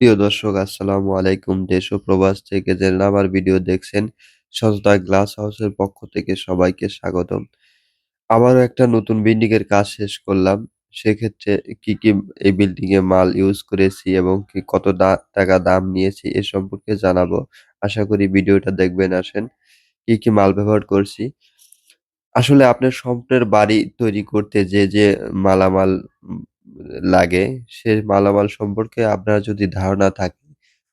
প্রিয় দর্শক আসসালামু আলাইকুম। দেশ ও প্রবাস থেকে যারা আমার ভিডিও দেখছেন, সততা গ্লাস হাউসের পক্ষ থেকে সবাইকে স্বাগতম। আবারও একটা নতুন বিল্ডিং এর কাজ শেষ করলাম। সেক্ষেত্রে কি এই বিল্ডিং এ মাল ইউজ করেছি এবং কত টাকা দাম নিয়েছি এ সম্পর্কে জানাবো। আশা করি ভিডিওটা দেখবেন আসেন। কি মাল ব্যবহার করছি। আসলে আপনার স্বপ্নের বাড়ি তৈরি করতে যে মালামাল উম লাগে, সে মালামাল সম্পর্কে আপনার যদি ধারণা থাকে,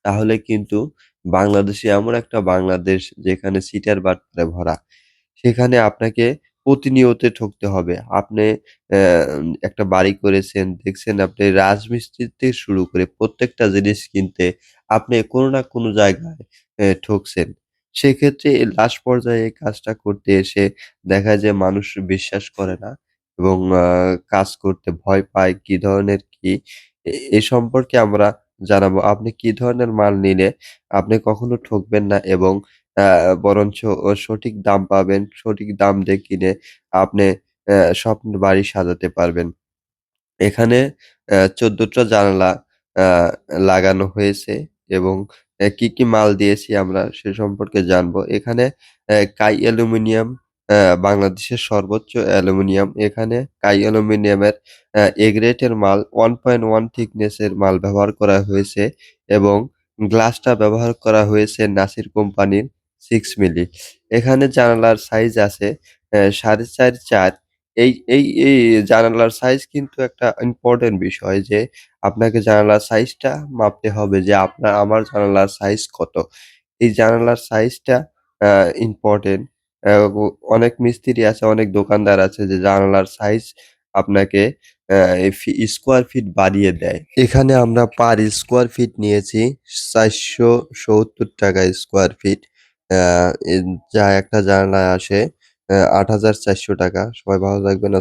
তাহলে কিন্তু বাংলাদেশে এমন একটা বাংলাদেশ যেখানে সিটার বাটপারে ভরা। সেখানে আপনাকে প্রতিনিয়ত ঠকতে হবে। আপনি অ্যা একটা বাড়ি করেছেন, দেখছেন আপনি রাজমিস্ত্রি থেকে শুরু করে প্রত্যেকটা জিনিস কিনতে আপনি কোনো না কোনো জায়গায় ঠকছেন। সেক্ষেত্রে লাস্ট পর্যায়ে এই কাজটা করতে এসে দেখা যায় মানুষ বিশ্বাস করে না এবং কাজ করতে ভয় পায়। কি ধরনের কি এ সম্পর্কে আমরা জানাবো। আপনি কি ধরনের মাল নিলে আপনি কখনো ঠকবেন না এবং আ বরঞ্চ সঠিক দাম পাবেন। সঠিক দাম দিয়ে কিনে আপনি স্বপ্নের বাড়ি সাজাতে পারবেন। এখানে ১৪ টা জানালা আ লাগানো হয়েছে এবং কি মাল দিয়েছি আমরা সে সম্পর্কে জানবো। এখানে কাই অ্যালুমিনিয়াম বাংলাদেশের সর্বোচ্চ অ্যালুমিনিয়াম। এখানে কাই অ্যালুমিনিয়ামের এ গ্রেডের মাল 1.1 থিকনেস এর মাল ব্যবহার করা হয়েছে এবং গ্লাসটা ব্যবহার করা হয়েছে নাসির কোম্পানির 6 মিলি। এখানে জানালার সাইজ আছে 4.5 4। এই জানালার সাইজ কিন্তু একটা ইম্পোর্টেন্ট বিষয় যে আপনাকে জানালার সাইজটা মাপতে হবে যে আমার জানালার সাইজ কত। এই জানালার সাইজটা আ ইম্পোর্টেন্ট। আ ও অনেক মিস্ত্রি আছে, অনেক দোকানদার আছে যে জানালার সাইজ আপনাকে আ স্কোয়ার ফিট বাড়িয়ে দেয়। এখানে আমরা পার স্কোয়ার ফিট নিয়েছি ৳৪৭০ স্কোয়ার ফিট। আ যা একটা জানালায় আসে ৳৮,৪০০। সবাই ভালো থাকবেন।